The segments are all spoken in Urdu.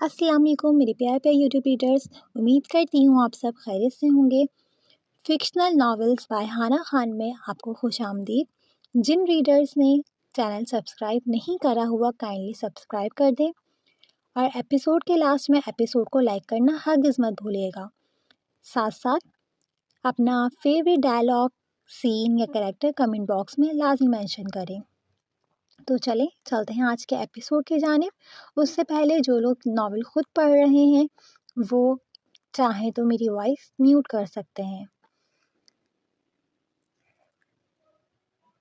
السلام علیکم میرے پیارے پیارے یوٹیوب ریڈرز، امید کرتی ہوں آپ سب خیریت سے ہوں گے۔ فکشنل ناولز بائی ہانا خان میں آپ کو خوش آمدید۔ جن ریڈرز نے چینل سبسکرائب نہیں کرا ہوا کائنڈلی سبسکرائب کر دیں، اور ایپیسوڈ کے لاسٹ میں ایپیسوڈ کو لائک کرنا ہرگز مت بھولیے گا۔ ساتھ ساتھ اپنا فیوریٹ ڈائلاگ، سین یا کریکٹر کمنٹ باکس میں لازمی مینشن کریں۔ تو چلتے ہیں آج کے ایپیسوڈ کی جانب۔ اس سے پہلے جو لوگ ناول خود پڑھ رہے ہیں وہ چاہیں تو میری وائس میوٹ کر سکتے ہیں۔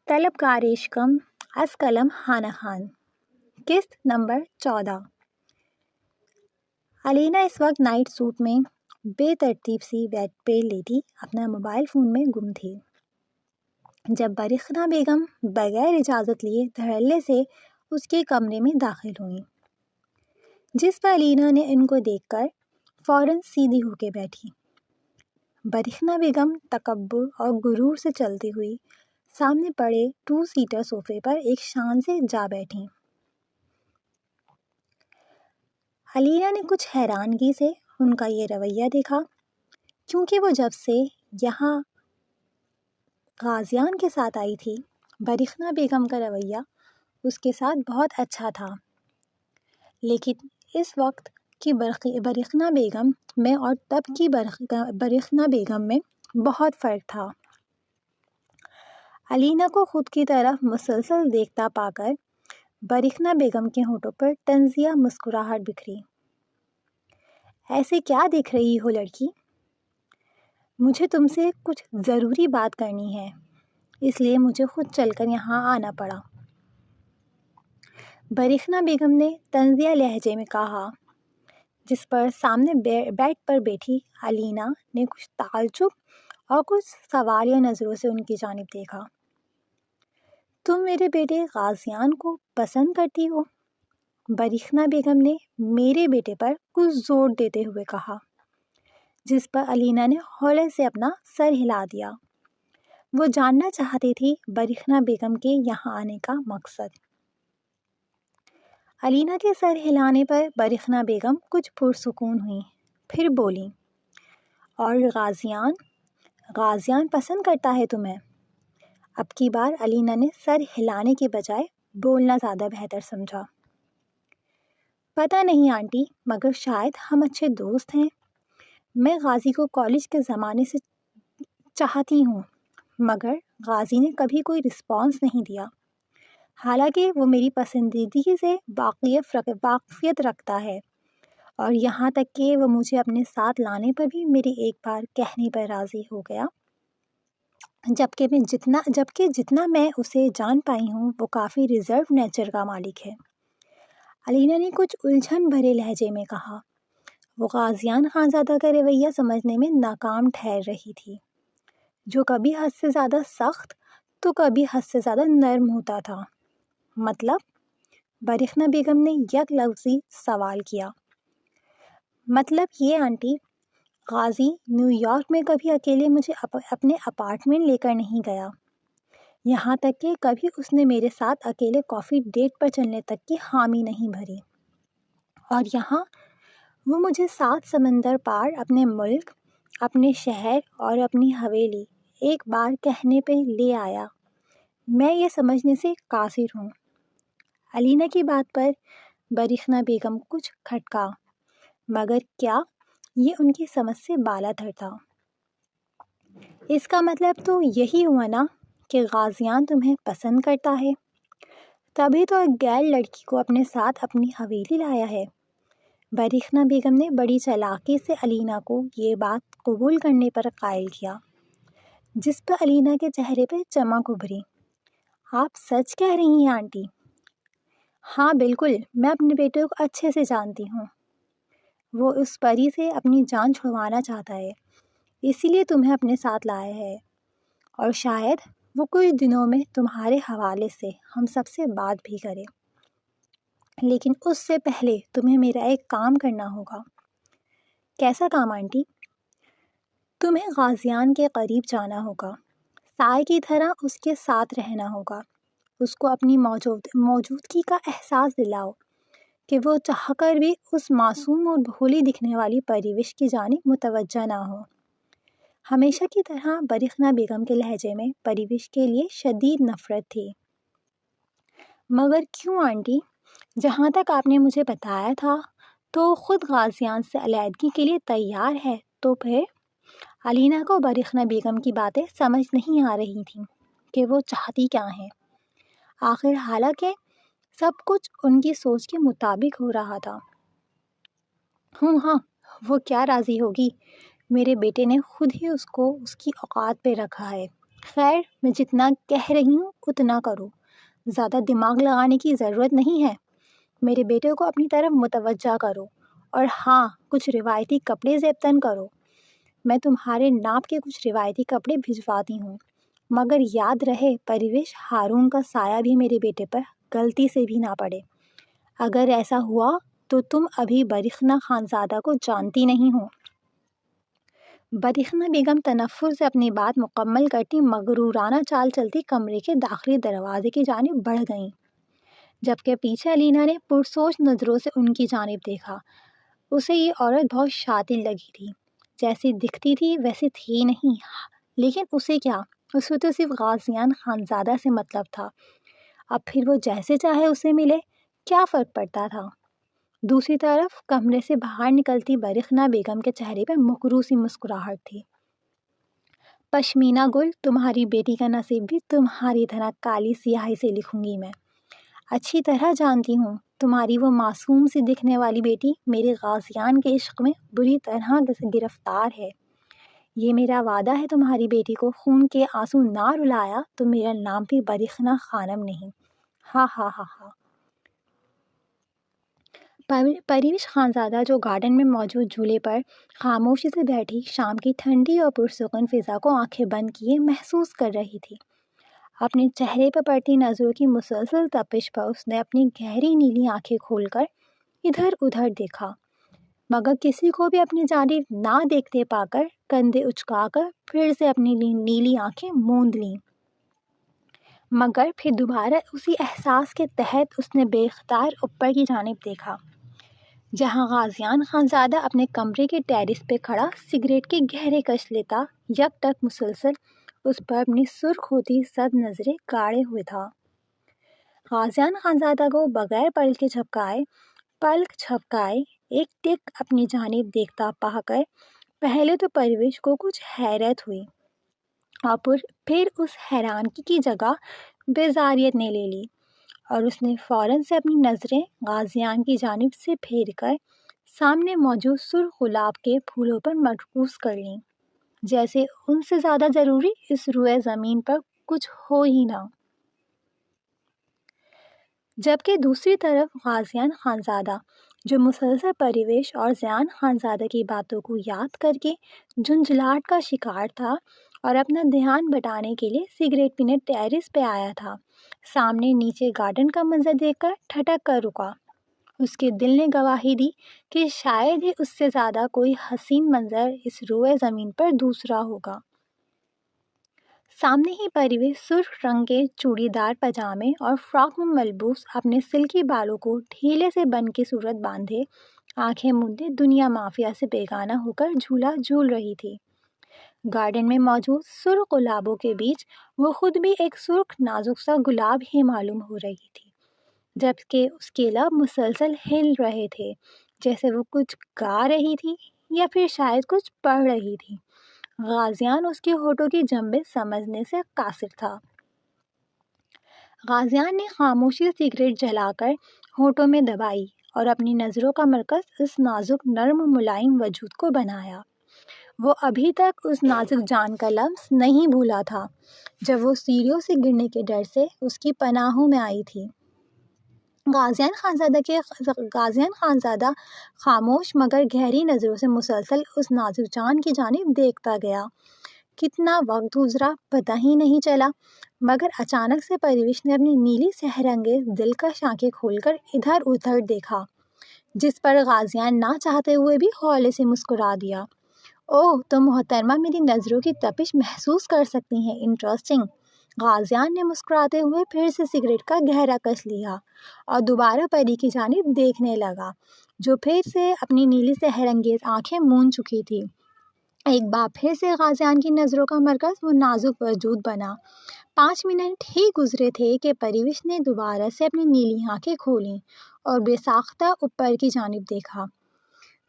طلبگار عشقم از قلم ہانا خان، قسط نمبر 14۔ علینا اس وقت نائٹ سوٹ میں بے ترتیب سی بیڈ پہ لیٹی اپنا موبائل فون میں گم تھی، جب برخنا بیگم بغیر اجازت لیے دھڑلے سے اس کے کمرے میں داخل ہوئیں، جس پر علینا نے ان کو دیکھ کر فوراً سیدھی ہو کے بیٹھی۔ برخنا بیگم تکبر اور غرور سے چلتی ہوئی سامنے پڑے 2 سیٹر صوفے پر ایک شان سے جا بیٹھیں۔ علینا نے کچھ حیرانگی سے ان کا یہ رویہ دیکھا، کیونکہ وہ جب سے یہاں غازیان کے ساتھ آئی تھی، برخنا بیگم کا رویہ اس کے ساتھ بہت اچھا تھا، لیکن اس وقت کی برخنا بیگم میں اور تب کی برخنا بیگم میں بہت فرق تھا۔ علینا کو خود کی طرف مسلسل دیکھتا پا کر برخنا بیگم کے ہونٹوں پر طنزیہ مسکراہٹ بکھری۔ ایسے کیا دیکھ رہی ہو لڑکی؟ مجھے تم سے کچھ ضروری بات کرنی ہے، اس لیے مجھے خود چل کر یہاں آنا پڑا، برخنا بیگم نے طنزیہ لہجے میں کہا، جس پر سامنے بیڈ پر بیٹھی علینا نے کچھ تعجب اور کچھ سوالیہ نظروں سے ان کی جانب دیکھا۔ تم میرے بیٹے غازیان کو پسند کرتی ہو؟ برخنا بیگم نے میرے بیٹے پر کچھ زور دیتے ہوئے کہا، جس پر علینا نے ہولے سے اپنا سر ہلا دیا۔ وہ جاننا چاہتی تھی برخنا بیگم کے یہاں آنے کا مقصد۔ علینا کے سر ہلانے پر برخنا بیگم کچھ پرسکون ہوئیں، پھر بولیں، اور غازیان پسند کرتا ہے تمہیں؟ اب کی بار علینا نے سر ہلانے کے بجائے بولنا زیادہ بہتر سمجھا۔ پتہ نہیں آنٹی، مگر شاید ہم اچھے دوست ہیں۔ میں غازی کو کالج کے زمانے سے چاہتی ہوں، مگر غازی نے کبھی کوئی رسپانس نہیں دیا، حالانکہ وہ میری پسندیدگی سے واقفیت رکھتا ہے، اور یہاں تک کہ وہ مجھے اپنے ساتھ لانے پر بھی میری ایک بار کہنے پر راضی ہو گیا، جبکہ جتنا میں اسے جان پائی ہوں وہ کافی ریزرو نیچر کا مالک ہے۔ علینا نے کچھ الجھن بھرے لہجے میں کہا۔ وہ غازیان خانزادہ کا رویہ سمجھنے میں ناکام ٹھہر رہی تھی، جو کبھی حد سے زیادہ سخت تو کبھی حد سے زیادہ نرم ہوتا تھا۔ مطلب؟ برخنا بیگم نے یک لفظی سوال کیا۔ مطلب یہ آنٹی، غازی نیو یارک میں کبھی اکیلے مجھے اپنے اپارٹمنٹ لے کر نہیں گیا، یہاں تک کہ کبھی اس نے میرے ساتھ اکیلے کافی ڈیٹ پر چلنے تک کی حامی نہیں بھری، اور یہاں وہ مجھے 7 سمندر پار اپنے ملک، اپنے شہر اور اپنی حویلی ایک بار کہنے پہ لے آیا۔ میں یہ سمجھنے سے قاصر ہوں۔ علینا کی بات پر برخنا بیگم کچھ کھٹکا، مگر کیا یہ ان کی سمجھ سے بالا تر تھا؟ اس کا مطلب تو یہی ہوا نا کہ غازیان تمہیں پسند کرتا ہے، تبھی تو ایک غیر لڑکی کو اپنے ساتھ اپنی حویلی لایا ہے۔ برخنا بیگم نے بڑی چالاکی سے علینا کو یہ بات قبول کرنے پر قائل کیا، جس پر علینا کے چہرے پہ چمک ابھری۔ آپ سچ کہہ رہی ہیں آنٹی؟ ہاں بالکل، میں اپنے بیٹے کو اچھے سے جانتی ہوں، وہ اس پری سے اپنی جان چھڑوانا چاہتا ہے، اسی لیے تمہیں اپنے ساتھ لایا ہے، اور شاید وہ کچھ دنوں میں تمہارے حوالے سے ہم سب سے بات بھی کرے، لیکن اس سے پہلے تمہیں میرا ایک کام کرنا ہوگا۔ کیسا کام آنٹی؟ تمہیں غازیان کے قریب جانا ہوگا، سائے کی طرح اس کے ساتھ رہنا ہوگا، اس کو اپنی موجودگی کا احساس دلاؤ، کہ وہ چاہ کر بھی اس معصوم اور بھولی دکھنے والی پریوش کی جانب متوجہ نہ ہو۔ ہمیشہ کی طرح برخنا بیگم کے لہجے میں پریوش کے لیے شدید نفرت تھی۔ مگر کیوں آنٹی؟ جہاں تک آپ نے مجھے بتایا تھا تو خود غازیان سے علیحدگی کے لیے تیار ہے، تو پھر؟ علینا کو برخنا بیگم کی باتیں سمجھ نہیں آ رہی تھیں کہ وہ چاہتی کیا ہیں۔ آخر حالانکہ سب کچھ ان کی سوچ کے مطابق ہو رہا تھا۔ ہاں، وہ کیا راضی ہوگی؟ میرے بیٹے نے خود ہی اس کو اس کی اوقات پہ رکھا ہے۔ خیر، میں جتنا کہہ رہی ہوں اتنا کرو، زیادہ دماغ لگانے کی ضرورت نہیں ہے۔ میرے بیٹے کو اپنی طرف متوجہ کرو، اور ہاں، کچھ روایتی کپڑے ضبطاً کرو۔ میں تمہارے ناپ کے کچھ روایتی کپڑے بھجواتی ہوں، مگر یاد رہے پریوش، ہارون کا سایہ بھی میرے بیٹے پر غلطی سے بھی نہ پڑے۔ اگر ایسا ہوا تو تم ابھی برخنا خانزادہ کو جانتی نہیں ہو۔ برخنا بیگم تنفر سے اپنی بات مکمل کرتی مغرورانہ چال چلتی کمرے کے داخلی دروازے کی جانب بڑھ گئیں، جبکہ پیچھے علینا نے پرسوچ نظروں سے ان کی جانب دیکھا۔ اسے یہ عورت بہت شاطر لگی تھی، جیسی دکھتی تھی ویسی تھی نہیں، لیکن اسے کیا، اسے تو صرف غازیان خانزادہ سے مطلب تھا۔ اب پھر وہ جیسے چاہے اسے ملے، کیا فرق پڑتا تھا؟ دوسری طرف کمرے سے باہر نکلتی برخنا بیگم کے چہرے پہ مکرو سی مسکراہٹ تھی۔ پشمینہ گل، تمہاری بیٹی کا نصیب بھی تمہاری طرح کالی سیاہی سے لکھوں گی میں۔ اچھی طرح جانتی ہوں تمہاری وہ معصوم سی دکھنے والی بیٹی میرے غازیان کے عشق میں بری طرح گرفتار ہے۔ یہ میرا وعدہ ہے، تمہاری بیٹی کو خون کے آنسو نہ رلایا تو میرا نام بھی برخنا خانم نہیں۔ ہاں ہاں ہاں ہاں۔ پریوش خانزادہ جو گارڈن میں موجود جھولے پر خاموشی سے بیٹھی شام کی ٹھنڈی اور پرسکون فضا کو آنکھیں بند کیے محسوس کر رہی تھی۔ اپنے چہرے پر پڑتی نظروں کی مسلسل تپش پر اس نے اپنی گہری نیلی آنکھیں کھول کر ادھر ادھر دیکھا، مگر کسی کو بھی اپنی جانب نہ دیکھتے پا کر کندھے اچکا کر پھر سے اپنی نیلی آنکھیں موند لیں۔ مگر پھر دوبارہ اسی احساس کے تحت اس نے بے اختیار اوپر کی جانب دیکھا، جہاں غازیان خانزادہ اپنے کمرے کے ٹیرس پہ کھڑا سگریٹ کے گہرے کش لیتا یک ٹک مسلسل اس پر اپنی سرخ ہوتی سد نظریں گاڑے ہوئے تھا۔ غازیان خانزادہ کو بغیر پلک جھپکائے ایک ٹک اپنی جانب دیکھتا پا کر پہلے تو پرویش کو کچھ حیرت ہوئی، اور پھر اس حیرانگی کی جگہ بیزاریت نے لے لی، اور اس نے فوراً سے اپنی نظریں غازیان کی جانب سے پھیر کر سامنے موجود سرخ گلاب کے پھولوں پر مرکوز کر لیں، جیسے ان سے زیادہ ضروری اس روئے زمین پر کچھ ہو ہی نہ۔ جبکہ دوسری طرف غازیان خانزادہ جو مسلسل پریوش اور زیان خانزادہ کی باتوں کو یاد کر کے جھنجھلاہٹ کا شکار تھا اور اپنا دھیان بٹانے کے لیے سگریٹ پینے ٹیرس پہ آیا تھا، سامنے نیچے گارڈن کا منظر دیکھ کر ٹھٹک کر رکا۔ اس کے دل نے گواہی دی کہ شاید ہی اس سے زیادہ کوئی حسین منظر اس روئے زمین پر دوسرا ہوگا۔ سامنے ہی پریوش سرخ رنگ کے چوڑی دار پاجامے اور فراک میں ملبوس اپنے سلکی بالوں کو ڈھیلے سے بن کی صورت باندھے آنکھیں مودے دنیا مافیا سے بیگانہ ہو کر جھولا جھول رہی تھی۔ گارڈن میں موجود سرخ گلابوں کے بیچ وہ خود بھی ایک سرخ نازک سا گلاب ہی معلوم ہو رہی تھی، جبکہ اس کے لب مسلسل ہل رہے تھے، جیسے وہ کچھ گا رہی تھی یا پھر شاید کچھ پڑھ رہی تھی۔ غازیان اس کے ہونٹوں کی جنبیں سمجھنے سے قاصر تھا۔ غازیان نے خاموشی سے سگریٹ جلا کر ہونٹوں میں دبائی اور اپنی نظروں کا مرکز اس نازک نرم ملائم وجود کو بنایا۔ وہ ابھی تک اس نازک جان کا لمس نہیں بھولا تھا جب وہ سیڑھیوں سے گرنے کے ڈر سے اس کی پناہوں میں آئی تھی۔ غازیان خانزادہ خاموش مگر گہری نظروں سے مسلسل اس نازک جان کی جانب دیکھتا گیا۔ کتنا وقت گزرا پتہ ہی نہیں چلا، مگر اچانک سے پریوش نے اپنی نیلی سحر انگیز دلکش آنکھیں کھول کر ادھر ادھر دیکھا، جس پر غازیان نہ چاہتے ہوئے بھی ہولے سے مسکرا دیا۔ اوہ، تو محترمہ میری نظروں کی تپش محسوس کر سکتی ہیں، انٹرسٹنگ۔ غازیان نے مسکراتے ہوئے پھر سے سگریٹ کا گہرا کش لیا اور دوبارہ پری کی جانب دیکھنے لگا، جو پھر سے اپنی نیلی سحر انگیز آنکھیں مون چکی تھی۔ ایک بار پھر سے غازیان کی نظروں کا مرکز وہ نازک وجود بنا۔ 5 منٹ ہی گزرے تھے کہ پریوش نے دوبارہ سے اپنی نیلی آنکھیں کھولیں اور بے ساختہ اوپر کی جانب دیکھا۔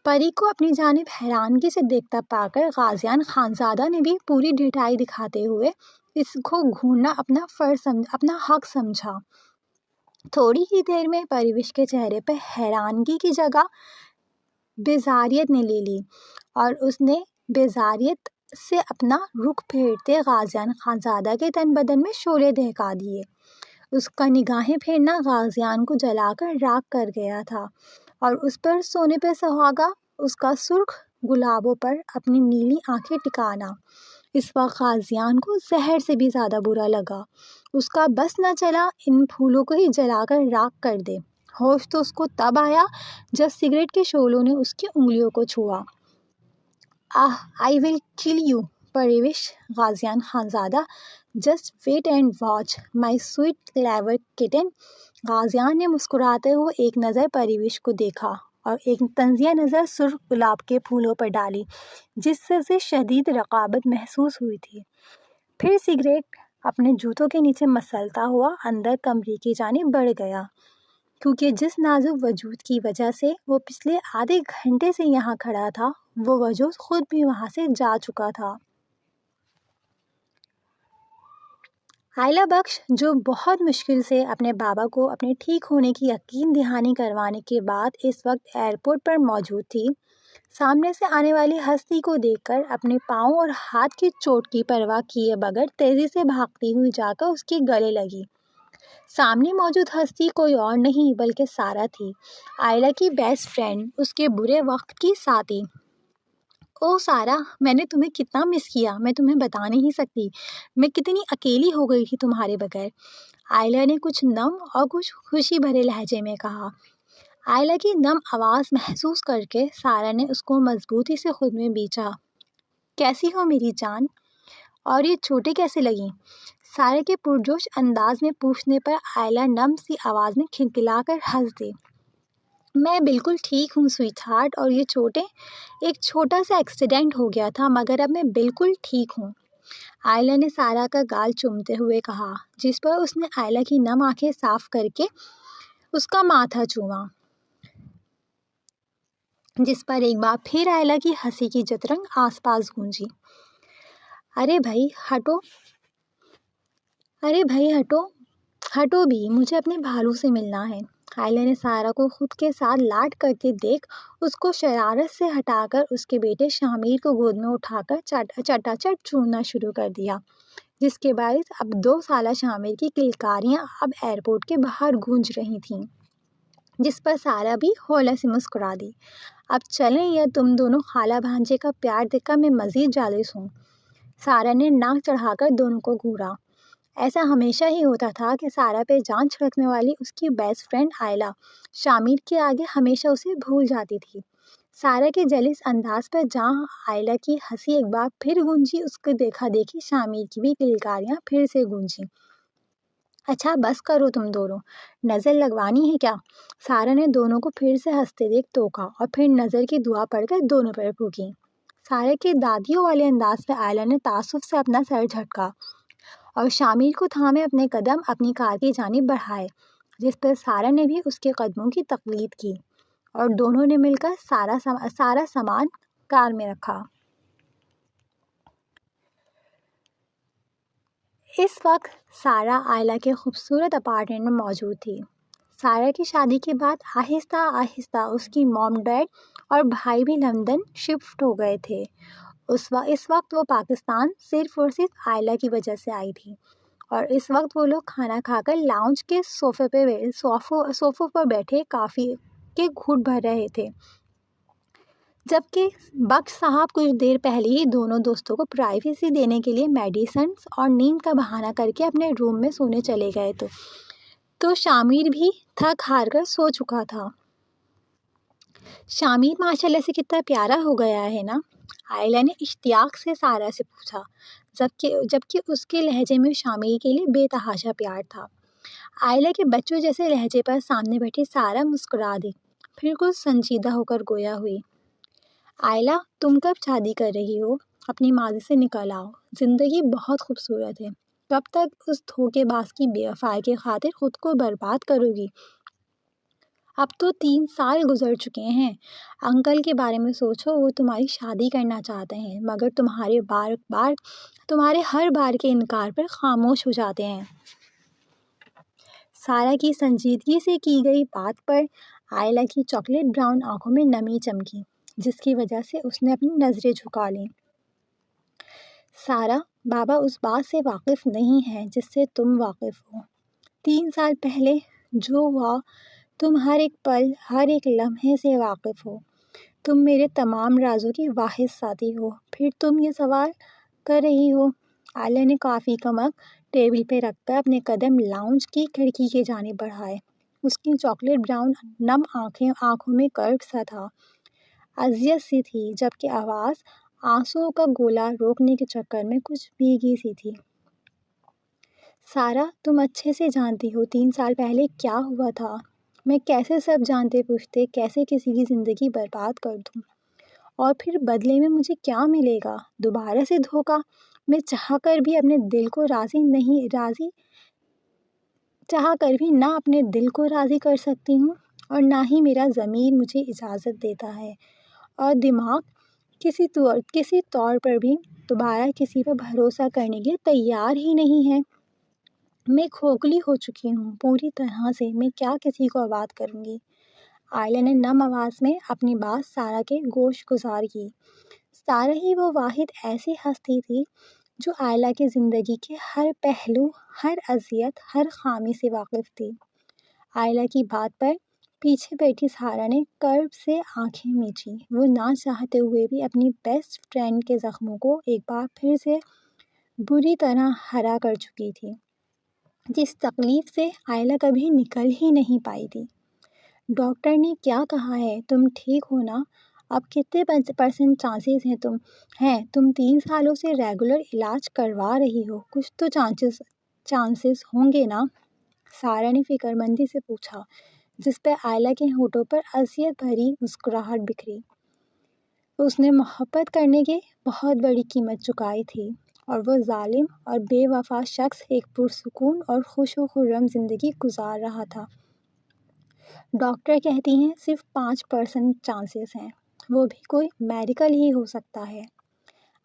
پری کو اپنی جانب حیرانگی سے دیکھتا پا کر غازیان خانزادہ نے بھی پوری ڈٹائی دکھاتے ہوئے اس کو گھورنا اپنا حق سمجھا۔ تھوڑی ہی دیر میں پریوش کے چہرے پر حیرانگی کی جگہ بیزاریت نے لے لی اور اس نے بیزاریت سے اپنا رخ پھیرتے غازیان خانزادہ کے تن بدن میں شعلے دہکا دیے۔ اس کا نگاہیں پھیرنا غازیان کو جلا کر راکھ کر گیا تھا اور اس پر سونے پہ سہاگا، اس کا سرخ گلابوں پر اپنی نیلی آنکھیں ٹکانا اس وقت غازیان کو زہر سے بھی زیادہ برا لگا۔ اس کا بس نہ چلا ان پھولوں کو ہی جلا کر راکھ کر دے۔ ہوش تو اس کو تب آیا جب سگریٹ کے شعلوں نے اس کی انگلیوں کو چھوا۔ I will kill you Parivash Ghaziyan Khanzada, just wait and watch my sweet clever kitten. Ghaziyan نے مسکراتے ہوئے ایک نظر پریوش کو دیکھا اور ایک طنزیہ نظر سرخ گلاب کے پھولوں پر ڈالی جس سے اسے شدید رقابت محسوس ہوئی تھی۔ پھر سگریٹ اپنے جوتوں کے نیچے مسلتا ہوا اندر کمرے کی جانب بڑھ گیا، کیونکہ جس نازک وجود کی وجہ سے وہ پچھلے آدھے گھنٹے سے یہاں کھڑا تھا وہ وجود خود بھی وہاں سے جا چکا تھا۔ آئلہ بخش، جو بہت مشکل سے اپنے بابا کو اپنے ٹھیک ہونے کی یقین دہانی کروانے کے بعد اس وقت ایئرپورٹ پر موجود تھی، سامنے سے آنے والی ہستی کو دیکھ کر اپنے پاؤں اور ہاتھ کی چوٹ کی پرواہ کیے بغیر تیزی سے بھاگتی ہوئی جا کر اس کے گلے لگی۔ سامنے موجود ہستی کوئی اور نہیں بلکہ سارا تھی، آئلہ کی بیسٹ فرینڈ، اس کے برے وقت کی ساتھی۔ او سارا، میں نے تمہیں کتنا مس کیا، میں تمہیں بتا نہیں سکتی میں کتنی اکیلی ہو گئی تھی تمہارے بغیر، آئلہ نے کچھ نم اور کچھ خوشی بھرے لہجے میں کہا۔ آئلہ کی نم آواز محسوس کر کے سارا نے اس کو مضبوطی سے خود میں بیچا۔ کیسی ہو میری جان؟ اور یہ چوٹیں کیسے لگیں؟ سارا کے پرجوش انداز میں پوچھنے پر آئلہ نم سی آواز میں کھلکھلا کر ہنس دی۔ میں بالکل ٹھیک ہوں سویٹ ہارٹ، اور یہ چوٹیں ایک چھوٹا سا ایکسیڈنٹ ہو گیا تھا مگر اب میں بالکل ٹھیک ہوں، آئلہ نے سارا کا گال چومتے ہوئے کہا، جس پر اس نے آئلہ کی نم آنکھیں صاف کر کے اس کا ماتھا چوما، جس پر ایک بار پھر آئلہ کی ہنسی کی جترنگ آس پاس گونجی۔ ارے بھائی ہٹو بھی، مجھے اپنے بھالو سے ملنا ہے۔ آئلہ نے سارا کو خود کے ساتھ لاڈ کرتے دیکھ اس کو شرارت سے ہٹا کر اس کے بیٹے شامیر کو گود میں اٹھا کر چٹا چٹ چومنا شروع کر دیا، جس کے باعث اب 2 سالہ شامیر کی کلکاریاں اب ایئرپورٹ کے باہر گونج رہی تھیں، جس پر سارا بھی ہولے سے مسکرا دی۔ اب چلیں یا تم دونوں خالہ بھانجے کا پیار دیکھ کر میں مزید جالس ہوں؟ سارا نے ناک چڑھا کر دونوں کو گھورا۔ ایسا ہمیشہ ہی ہوتا تھا کہ سارا پہ جان چھڑکنے والی اس کی بیسٹ فرینڈ آئلہ شامیر کے آگے ہمیشہ اسے بھول جاتی تھی۔ سارا کے جلس انداز پر جہاں آئلہ کی ہنسی ایک بار پھر گونجی، اس کو دیکھا دیکھی شامیر کی بھی کلکاریاں پھر سے گونجی۔ اچھا بس کرو تم دونوں، نظر لگوانی ہے کیا؟ سارا نے دونوں کو پھر سے ہنستے دیکھ ٹوکا اور پھر نظر کی دعا پڑھ کر دونوں پر پھونکی۔ سارا کے دادیوں والے انداز پر آئلہ نے تعصب سے اپنا سر جھٹکا اور شامیر کو تھامے اپنے قدم اپنی کار کی جانب بڑھائے، جس پر سارا نے بھی اس کے قدموں کی تقلید کی اور دونوں نے مل کر سارا سامان کار میں رکھا۔ اس وقت سارا آئلہ کے خوبصورت اپارٹمنٹ میں موجود تھی۔ سارا کی شادی کے بعد آہستہ آہستہ اس کی موم ڈیڈ اور بھائی بھی لندن شفٹ ہو گئے تھے۔ اس وقت وہ پاکستان صرف اور صرف آئلہ کی وجہ سے آئی تھی، اور اس وقت وہ لوگ کھانا کھا کر لاؤنج کے صوفوں پر بیٹھے کافی کے گھونٹ بھر رہے تھے، جبکہ بخش صاحب کچھ دیر پہلے ہی دونوں دوستوں کو پرائیویسی دینے کے لیے میڈیسنز اور نیند کا بہانہ کر کے اپنے روم میں سونے چلے گئے تو شامیر بھی تھک ہار کر سو چکا تھا۔ شامیر ماشاءاللہ سے کتنا پیارا ہو گیا ہے نا؟ آئلہ نے اشتیاق سے سارا سے پوچھا۔ جبکہ اس کے لہجے میں شامل کے لیے بے تحاشا پیار تھا۔ آئلہ کے بچوں جیسے لہجے پر سامنے بیٹھی سارا مسکرا دی، پھر کچھ سنجیدہ ہو کر گویا ہوئی۔ آئلہ، تم کب شادی کر رہی ہو؟ اپنی ماضی سے نکل آؤ، زندگی بہت خوبصورت ہے، کب تک اس دھوکے باز کی بے وفائی کی خاطر خود کو برباد کرو گی؟ اب تو 3 سال گزر چکے ہیں، انکل کے بارے میں سوچو، وہ تمہاری شادی کرنا چاہتے ہیں مگر تمہارے ہر بار کے انکار پر خاموش ہو جاتے ہیں۔ سارا کی سنجیدگی سے کی گئی بات پر آئلہ کی چاکلیٹ براؤن آنکھوں میں نمی چمکی، جس کی وجہ سے اس نے اپنی نظریں جھکا لیں۔ سارا، بابا اس بات سے واقف نہیں ہے جس سے تم واقف ہو۔ 3 سال پہلے جو ہوا، تم ہر ایک پل، ہر ایک لمحے سے واقف ہو۔ تم میرے تمام رازوں کی واحد ساتھی ہو، پھر تم یہ سوال کر رہی ہو؟ آئلہ نے کافی کا مگ ٹیبل پہ رکھ کر اپنے قدم لاؤنج کی کھڑکی کی جانب بڑھائے۔ اس کی چاکلیٹ براؤن نم آنکھوں میں کرب سا تھا، اذیت سی تھی، جبکہ آواز آنسوؤں کا گولا روکنے کے چکر میں کچھ بھیگی سی تھی۔ سارا، تم اچھے سے جانتی ہو 3 سال پہلے کیا ہوا تھا۔ میں کیسے سب جانتے پوچھتے کیسے کسی کی زندگی برباد کر دوں، اور پھر بدلے میں مجھے کیا ملے گا؟ دوبارہ سے دھوکہ۔ میں چاہ کر بھی اپنے دل کو راضی کر سکتی ہوں، اور نہ ہی میرا ضمیر مجھے اجازت دیتا ہے، اور دماغ کسی طور پر بھی دوبارہ کسی پر بھروسہ کرنے کے لیے تیار ہی نہیں ہے۔ میں کھوکھلی ہو چکی ہوں پوری طرح سے، میں کیا کسی کو آباد کروں گی؟ آئلہ نے نم آواز میں اپنی بات سارا کے گوش گزار کی۔ سارا ہی وہ واحد ایسی ہستی تھی جو آئلہ کی زندگی کے ہر پہلو، ہر اذیت، ہر خامی سے واقف تھی۔ آئلہ کی بات پر پیچھے بیٹھی سارا نے کرب سے آنکھیں میچی۔ وہ نہ چاہتے ہوئے بھی اپنی بیسٹ فرینڈ کے زخموں کو ایک بار پھر سے بری طرح ہرا کر چکی تھی، جس تکلیف سے آئلہ کبھی نکل ہی نہیں پائی تھی۔ ڈاکٹر نے کیا کہا ہے؟ تم ٹھیک ہو نا؟ اب کتنے % چانسز ہیں؟ تم 3 سالوں سے ریگولر علاج کروا رہی ہو، کچھ تو چانسز ہوں گے نا؟ سارا نے فکر مندی سے پوچھا، جس پہ آئلہ کے ہونٹوں پر اذیت بھری مسکراہٹ بکھری۔ اس نے محبت کرنے کی بہت بڑی قیمت چکائی تھی، اور وہ ظالم اور بے وفا شخص ایک پرسکون اور خوش و خرم زندگی گزار رہا تھا۔ ڈاکٹر کہتی ہیں صرف 5% چانسز ہیں، وہ بھی کوئی میڈیکل ہی ہو سکتا ہے۔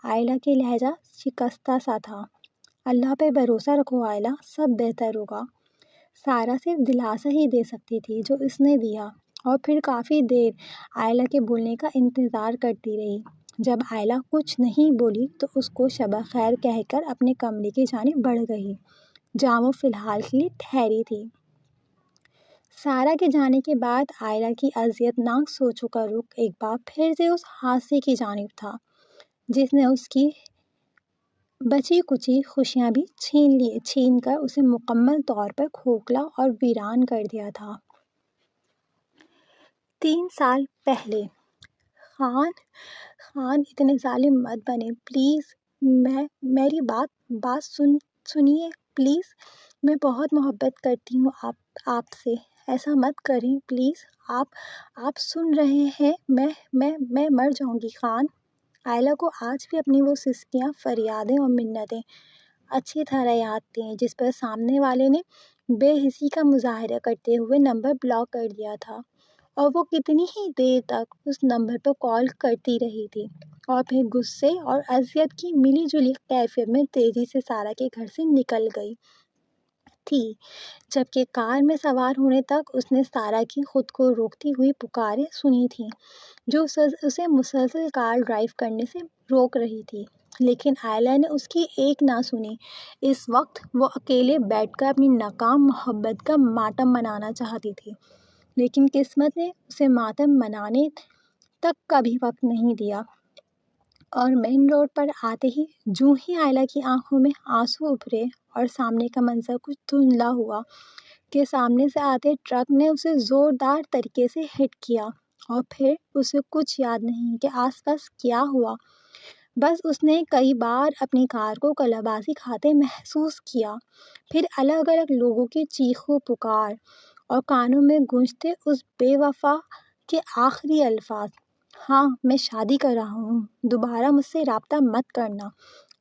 آئلہ کے لہجہ شکستہ سا تھا۔ اللہ پہ بھروسہ رکھو آئلہ، سب بہتر ہوگا۔ سارا صرف دلاسا ہی دے سکتی تھی جو اس نے دیا، اور پھر کافی دیر آئلہ کے بولنے کا انتظار کرتی رہی۔ جب آئلہ کچھ نہیں بولی تو اس کو شبہ خیر کہہ کر اپنے کمرے کی جانب بڑھ گئی، جہاں وہ فی الحال کے لیے ٹھہری تھی۔ سارا کے جانے کے بعد آئلہ کی اذیت ناک سوچوں کا رخ ایک بار پھر سے اس حادثے کی جانب تھا جس نے اس کی بچی کچی خوشیاں بھی چھین کر اسے مکمل طور پر کھوکھلا اور ویران کر دیا تھا۔ 3 سال پہلے۔ خان اتنے ظالم مت بنے پلیز، میری بات سنیے پلیز، میں بہت محبت کرتی ہوں آپ سے، ایسا مت کریں پلیز، آپ سن رہے ہیں، میں مر جاؤں گی۔ خان، آئلہ کو آج بھی اپنی وہ سسکیاں، فریادیں اور منتیں اچھی طرح یاد تھیں جس پر سامنے والے نے بے حسی کا مظاہرہ کرتے ہوئے نمبر بلاک کر دیا تھا، اور وہ کتنی ہی دیر تک اس نمبر پر کال کرتی رہی تھی، اور پھر غصے اور اذیت کی ملی جلی کیفیت میں تیزی سے سارا کے گھر سے نکل گئی تھی، جبکہ کار میں سوار ہونے تک اس نے سارا کی خود کو روکتی ہوئی پکاریں سنی تھیں جو اسے مسلسل کار ڈرائیو کرنے سے روک رہی تھی، لیکن آئلہ نے اس کی ایک نہ سنی۔ اس وقت وہ اکیلے بیٹھ کر اپنی ناکام محبت کا ماتم منانا چاہتی تھی، لیکن قسمت نے اسے ماتم منانے تک کا بھی وقت نہیں دیا، اور مین روڈ پر آتے ہی جوں ہی آئلہ کی آنکھوں میں آنسو ابھرے اور سامنے کا منظر کچھ دھندلا ہوا کہ سامنے سے آتے ٹرک نے اسے زوردار طریقے سے ہٹ کیا، اور پھر اسے کچھ یاد نہیں کہ آس پاس کیا ہوا، بس اس نے کئی بار اپنی کار کو کلابازی کھاتے محسوس کیا، پھر الگ الگ لوگوں کی چیخ و پکار اور کانوں میں گونجتے اس بے وفا کے آخری الفاظ، ہاں میں شادی کر رہا ہوں، دوبارہ مجھ سے رابطہ مت کرنا۔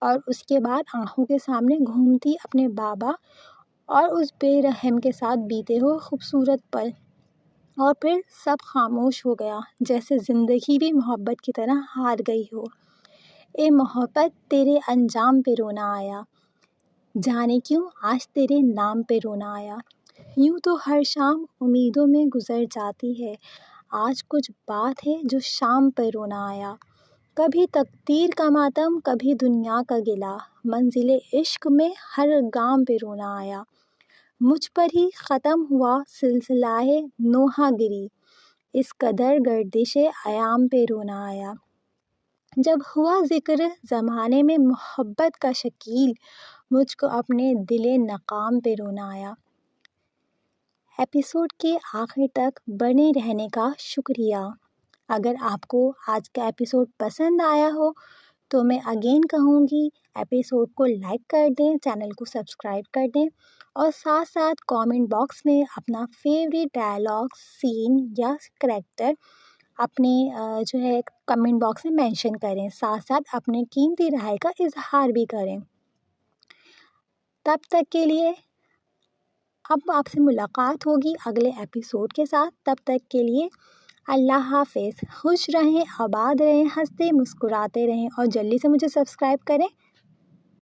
اور اس کے بعد آنکھوں کے سامنے گھومتی اپنے بابا اور اس بے رحم کے ساتھ بیتے ہوئے خوبصورت پل، اور پھر سب خاموش ہو گیا، جیسے زندگی بھی محبت کی طرح ہار گئی ہو۔ اے محبت تیرے انجام پہ رونا آیا، جانے کیوں آج تیرے نام پہ رونا آیا۔ یوں تو ہر شام امیدوں میں گزر جاتی ہے، آج کچھ بات ہے جو شام پہ رونا آیا۔ کبھی تقدیر کا ماتم، کبھی دنیا کا گلہ، منزل عشق میں ہر گام پہ رونا آیا۔ مجھ پر ہی ختم ہوا سلسلہ نوحہ گری، اس قدر گردش ایام پہ رونا آیا۔ جب ہوا ذکر زمانے میں محبت کا شکیل، مجھ کو اپنے دل ناکام پہ رونا آیا۔ ایپیسوڈ کے آخر تک بنے رہنے کا شکریہ۔ اگر آپ کو آج کا ایپیسوڈ پسند آیا ہو تو میں اگین کہوں گی ایپیسوڈ کو لائک کر دیں، چینل کو سبسکرائب کر دیں، اور ساتھ ساتھ کامنٹ باکس میں اپنا فیوریٹ ڈائلاگ، سین یا کریکٹر اپنے جو ہے کمنٹ باکس میں مینشن کریں، ساتھ ساتھ اپنے قیمتی رائے کا اظہار بھی کریں۔ تب تک کے لیے اب آپ سے ملاقات ہوگی اگلے ایپیسوڈ کے ساتھ، تب تک کے لیے اللہ حافظ۔ خوش رہیں، آباد رہیں، ہنستے مسکراتے رہیں، اور جلدی سے مجھے سبسکرائب کریں۔